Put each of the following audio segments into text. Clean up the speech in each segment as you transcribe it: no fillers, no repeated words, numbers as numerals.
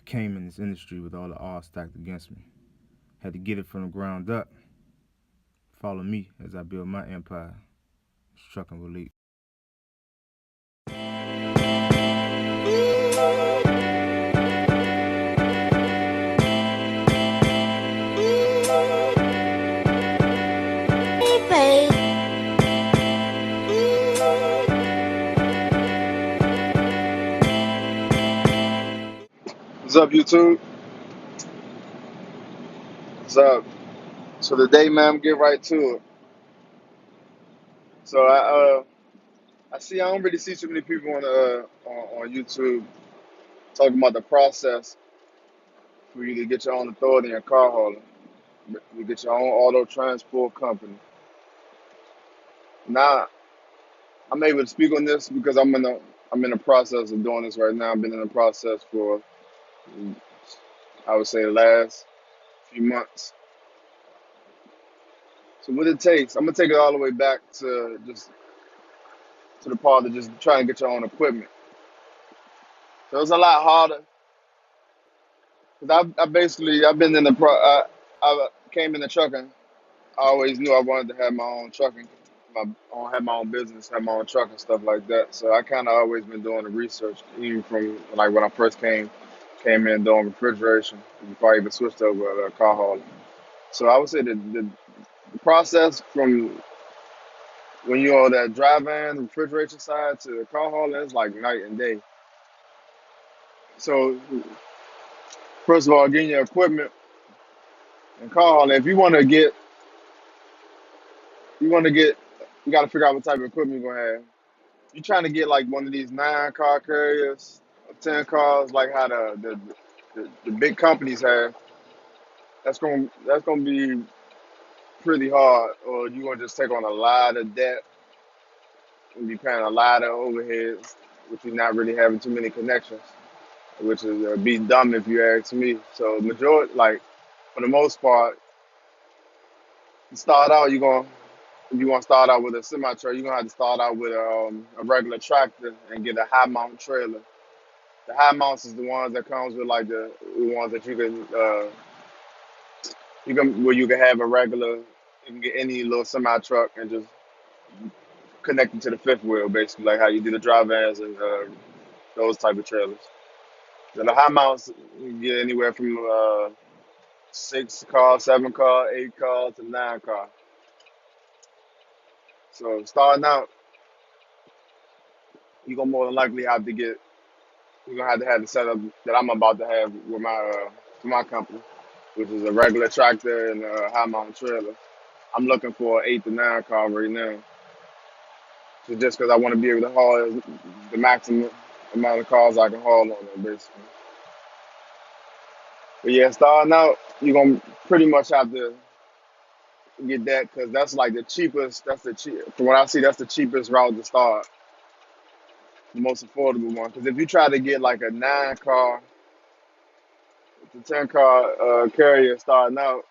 came in this industry with all the odds stacked against me. Had to get it from the ground up. Follow me as I build my empire. It's trucking with Leek. What's up, YouTube? What's up? So today, man, I'm get right to it. So I see I don't really see too many people on YouTube talking about the process for you to get your own authority in car hauling. You get your own auto transport company. Now I'm able to speak on this because I'm in the process of doing this right now. I've been in the process for I would say the last few months. So what it takes, I'm gonna take it all the way back to just to the part of just trying to get your own equipment. So it's a lot harder. Cause I've been in I came in the trucking. I always knew I wanted to have my own trucking, have my own business, have my own truck and stuff like that. So I kind of always been doing the research, even from like when I first came in doing refrigeration before I even switched over to car hauling. So I would say the process from when you're on that dry van refrigeration side to the car hauling is like night and day. So first of all, getting your equipment and car hauling, if you want to get, you got to figure out what type of equipment you're gonna have. You're trying to get like one of these 9 car carriers, or 10 cars, like how the big companies have. That's gonna be pretty hard. Or you gonna just take on a lot of debt and be paying a lot of overheads, which you're not really having too many connections, which is be dumb if you ask me. So majority, like for the most part, you start out you're gonna if you want to start out with a semi trailer, you're gonna have to start out with a regular tractor and get a high mount trailer. The high mounts is the ones that comes with like the ones that you can where you can have a regular, you can get any little semi truck and just connect it to the fifth wheel, basically like how you do the dry vans and those type of trailers. So the high mounts you can get anywhere from 6 car, 7 car, 8 car to 9 car. So starting out, you're gonna more than likely have to get you're gonna have to have the setup that I'm about to have with my company, which is a regular tractor and a high mount trailer. I'm looking for an 8 to 9 car right now, so just because I want to be able to haul the maximum amount of cars I can haul on them, basically. But yeah, starting out, you're gonna pretty much have to get that because that's like the cheapest. From what I see, that's the cheapest route to start, the most affordable one. Because if you try to get like a 9 car to 10 car carrier starting out,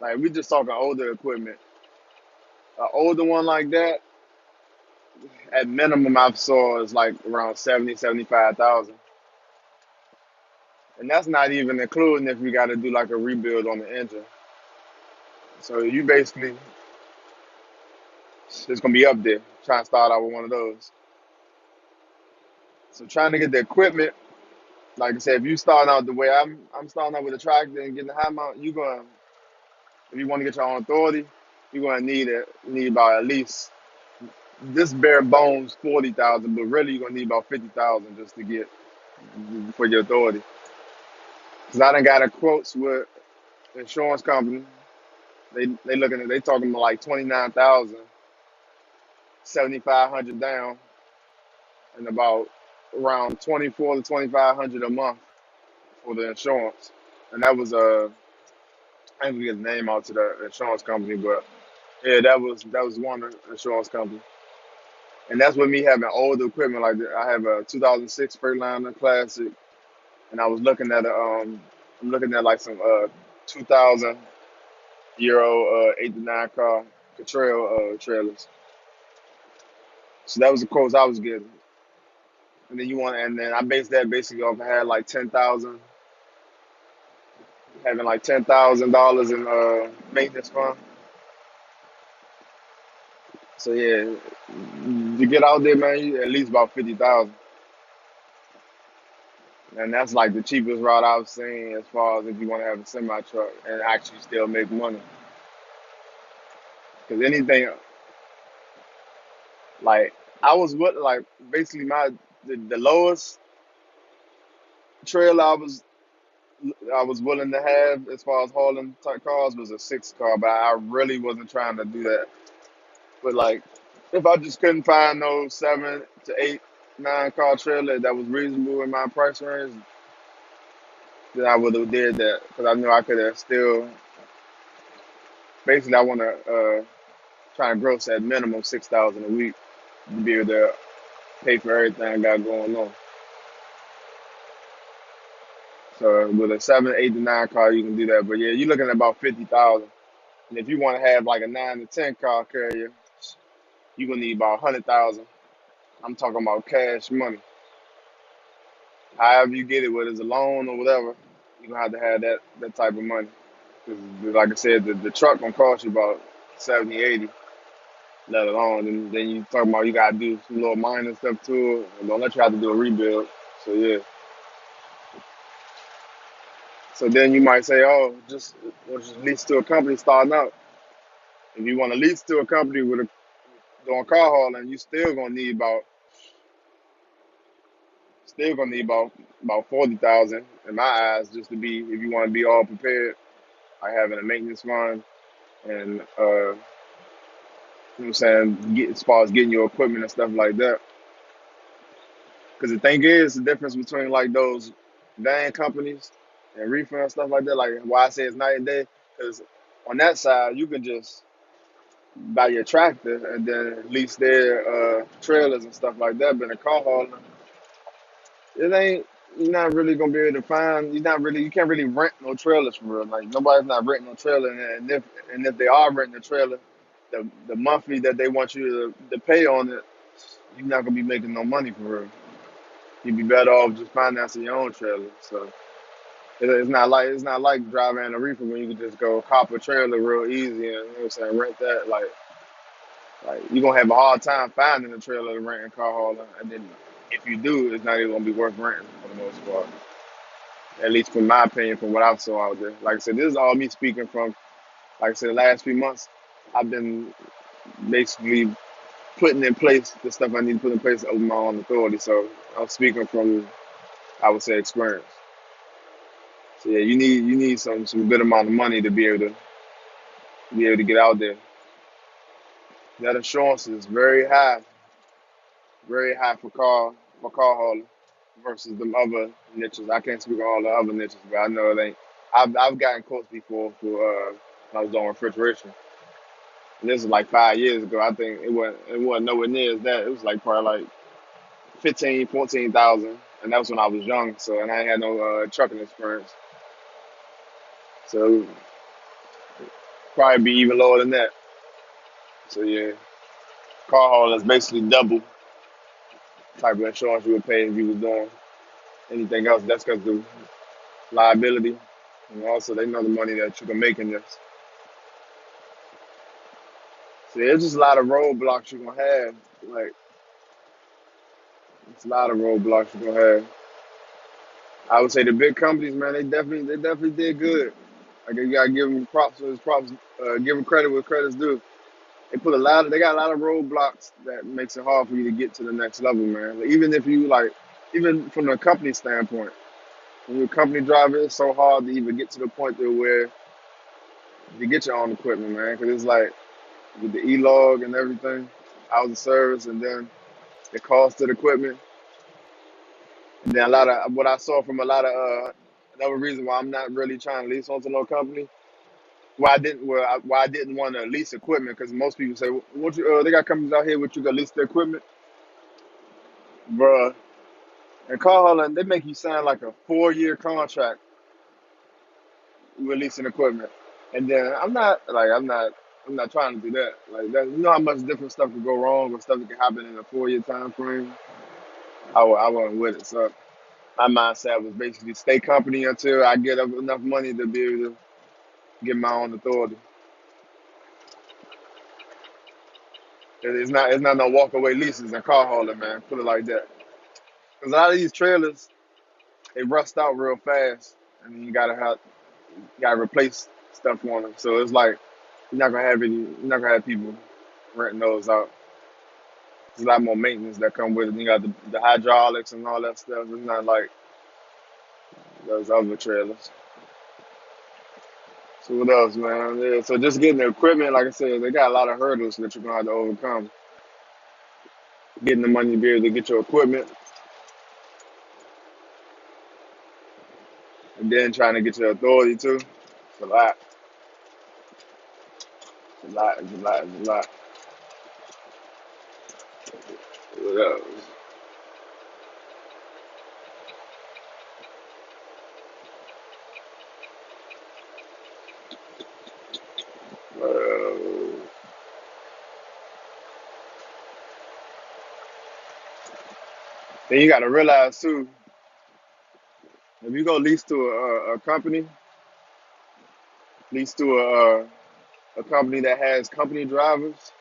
like we just talking older equipment. An older one like that, at minimum I've saw is like around 70, 75,000. And that's not even including if you got to do like a rebuild on the engine. So you basically, it's gonna be up there. Trying to start out with one of those. So trying to get the equipment, like I said, if you starting out the way I'm starting out with a tractor and getting the high mount, if you want to get your own authority, you're gonna need about at least this bare bones 40,000, but really you're gonna need about 50,000 just to get for your authority. Cause I done got a quotes with the insurance company. They talking about like 29,000, 7,500 down, and about around 24 to 2,500 a month for the insurance. And that was I didn't get the name out to the insurance company, but yeah, that was one insurance company. And that's with me having older equipment like that. I have a 2006 Freightliner Classic, and I was looking at I'm looking at like some 2,000 year old 8 to 9 car trailers. So that was the quotes I was getting. and then and then I base that basically off I had like 10,000, having like $10,000 in maintenance fund. So yeah, you get out there, man, you at least about 50,000, and that's like the cheapest route I've seen as far as if you want to have a semi truck and actually still make money. Because anything like I was what like basically the lowest trailer I was willing to have as far as hauling type cars was a 6 car, but I really wasn't trying to do that. But like, if I just couldn't find those 7 to 8, 9 car trailer that was reasonable in my price range, then I would have did that because I knew I could have still. Basically, I want to try and gross at minimum 6,000 a week to be able to pay for everything I got going on. So with a 7, 8 to 9 car, you can do that. But yeah, you're looking at about 50,000. And if you want to have like a 9 to 10 car carrier, you're gonna need about 100,000. I'm talking about cash money. However you get it, whether it's a loan or whatever, you're gonna have that type of money. Because like I said, the truck gonna cost you about 70, 80, let alone. Then you talking about you gotta do some little minor stuff to it, and don't let you have to do a rebuild. So yeah. So then you might say, oh, just lease to a company starting out. If you want to lease to a company with a doing car hauling, you still gonna need about 40,000 in my eyes just to be if you want to be all prepared, like having a maintenance fund and you know what I'm saying, as far as getting your equipment and stuff like that. Because the thing is, the difference between like those van companies and reefer and stuff like that, like why I say it's night and day, because on that side you can just buy your tractor and then lease their trailers and stuff like that. But in a car hauling, it ain't you're not really gonna be able to find. You can't really rent no trailers for real. Like nobody's not renting no trailer, and if they are renting a trailer, the monthly that they want you to pay on it, you're not gonna be making no money for real. You'd be better off just financing your own trailer. So it's not like driving in a reefer when you can just go cop a trailer real easy and you know what I'm saying, rent that. Like you're gonna have a hard time finding a trailer to rent in car hauling, and then if you do, it's not even gonna be worth renting for the most part. At least from my opinion, from what I've saw out there. Like I said, this is all me speaking from. Like I said, the last few months, I've been basically putting in place the stuff I need to put in place over my own authority. So I'm speaking from, I would say, experience. So yeah, you need some good amount of money to be able to get out there. That insurance is very high for car hauling versus them other niches. I can't speak on all the other niches, but I know it ain't. I've gotten quotes before for when I was doing refrigeration. And this is like 5 years ago. I think it wasn't nowhere near as that. It was like probably like 15, 14,000, and that was when I was young. So and I ain't had no trucking experience. So probably be even lower than that. So yeah, car hauling is basically double type of insurance you would pay if you was doing anything else. That's because the liability, and also they know the money that you can make in this. So there's just a lot of roadblocks you're gonna have. Like it's a lot of roadblocks you're gonna have. I would say the big companies, man, they definitely did good. Like you gotta give them props for his props, give them credit where credit's due. They got a lot of roadblocks that makes it hard for you to get to the next level, man. Like, even if you like, even from the company standpoint, when you're a company driver, it's so hard to even get to the point to where you get your own equipment, man. Because it's like with the e-log and everything, hours of service, and then the cost of the equipment. And then a lot of what I saw from a lot of another reason why I'm not really trying to lease onto no company. Why I didn't want to lease equipment because most people say, "What you? They got companies out here which you can lease their equipment, bruh." And car hauling, they make you sign like a 4-year contract with leasing equipment, and then I'm not trying to do that. Like that, you know how much different stuff could go wrong or stuff that can happen in a 4-year time frame. I wasn't with it. So my mindset was basically stay company until I get up enough money to be able to get my own authority. It's not no walk away leases and car hauling, man. Put it like that. Because a lot of these trailers they rust out real fast, and then you gotta replace stuff on them. So it's like you're not gonna have people renting those out. There's a lot more maintenance that come with it. You got the hydraulics and all that stuff. It's not like those other trailers. So what else, man? Yeah, so just getting the equipment, like I said, they got a lot of hurdles that you're gonna have to overcome. Getting the money to be able to get your equipment, and then trying to get your authority too. It's a lot. It's a lot. It's a lot. It's a lot. What else? Uh, then you got to realize too, if you go lease to a company, lease to a company that has company drivers,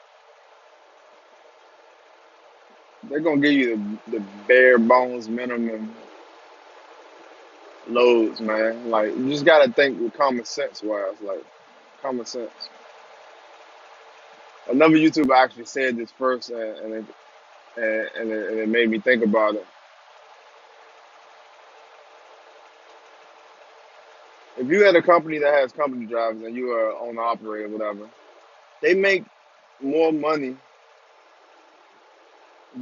they're gonna give you the bare bones minimum loads, man. Like you just gotta think with common sense wise, like common sense. Another YouTuber actually said this first, and it made me think about it. If you had a company that has company drivers and you are owner operator, whatever, they make more money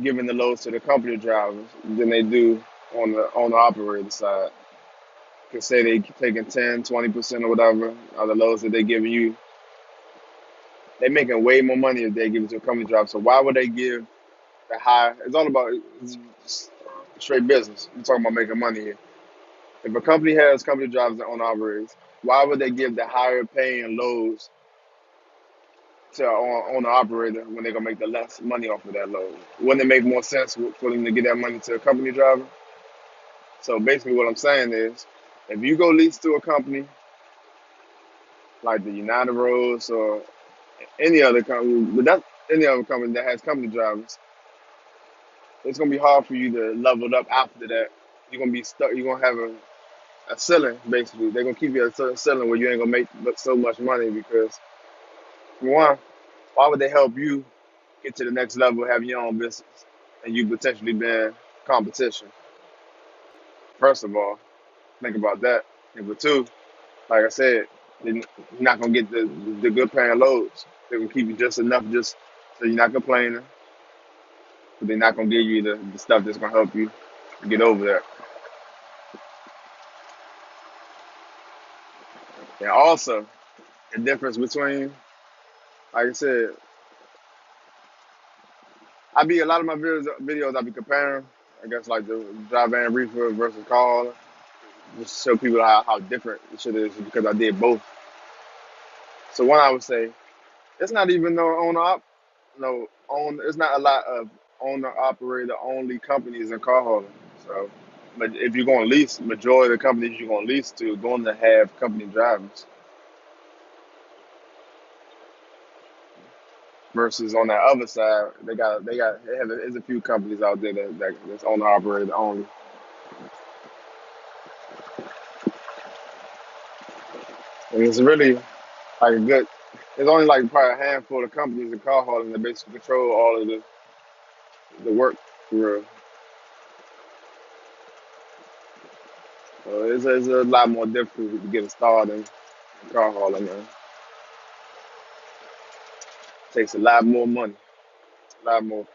giving the loads to the company drivers than they do on the owner operator side. Can say they taking 10, 20% or whatever of the loads that they giving you. They making way more money if they give it to a company driver. So why would they give the high? It's all about it's just straight business. We're talking about making money here. If a company has company drivers and owner operators, why would they give the higher paying loads to an owner operator when they're gonna make the less money off of that load? Wouldn't it make more sense for them to get that money to a company driver? So basically, what I'm saying is, if you go lease to a company like the United Roads or any other company, but that's any other company that has company drivers, it's gonna be hard for you to level up after that. You're gonna be stuck. You're gonna have a ceiling basically. They're gonna keep you at a certain ceiling where you ain't gonna make so much money because for one, why would they help you get to the next level, have your own business, and you potentially being competition? First of all, think about that. And for two, like I said, you're not gonna get the good paying loads. They're gonna keep you just enough, just so you're not complaining, but they're not gonna give you the stuff that's gonna help you get over that. And also, the difference between, like I said, a lot of my videos I be comparing. I guess like the dry van reefer versus car, just show people how different the shit is because I did both. So one I would say it's not even no owner op, no own. It's not a lot of owner operator only companies in car hauling. So, but if you're going to lease, majority of the companies you're going to lease to going to have company drivers. Versus on that other side, there's a few companies out there that's owner operator only. And it's really like a good. There's only like probably a handful of companies in car hauling that basically control all of the work for real. So it's a lot more difficult to get a start in car hauling, man. Takes a lot more money, a lot more.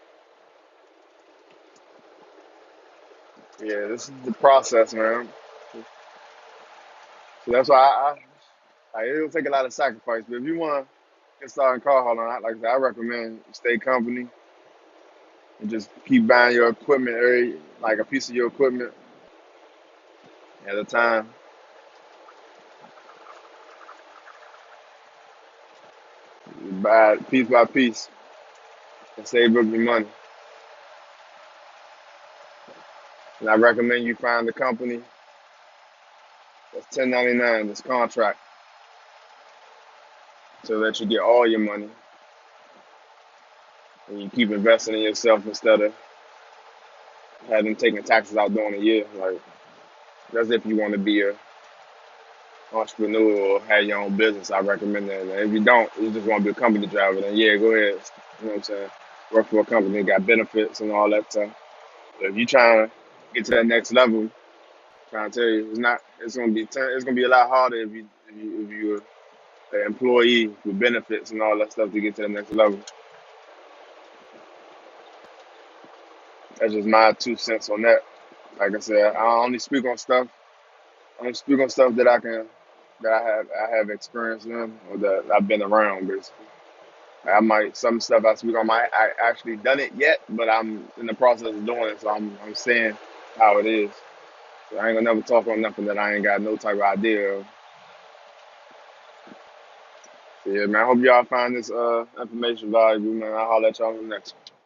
Yeah, this is the process, man. So that's why it'll take a lot of sacrifice. But if you want to get started in car hauling, like I said, I recommend stay company and just keep buying your equipment, like a piece of your equipment at a time. You buy it piece by piece and save up your money. And I recommend you find a company that's 1099, this contract, so that you get all your money and you keep investing in yourself instead of having taken taxes out during a year. Like, that's if you want to be a entrepreneur or have your own business. I recommend that. And if you don't, you just want to be a company driver, then yeah, go ahead. You know what I'm saying? Work for a company that got benefits and all that stuff. But if you're trying to get to that next level, trying to tell you, it's not. It's gonna be a lot harder if you're an employee with benefits and all that stuff to get to the next level. That's just my 2 cents on that. Like I said, I only speak on stuff. I only speak on stuff that I have experience in or that I've been around. Basically, I might some stuff I speak on might I actually done it yet, but I'm in the process of doing it. So I'm saying how it is. So I ain't gonna never talk on nothing that I ain't got no type of idea of. So yeah, man. I hope y'all find this information valuable, man. I'll holler at y'all on the next one.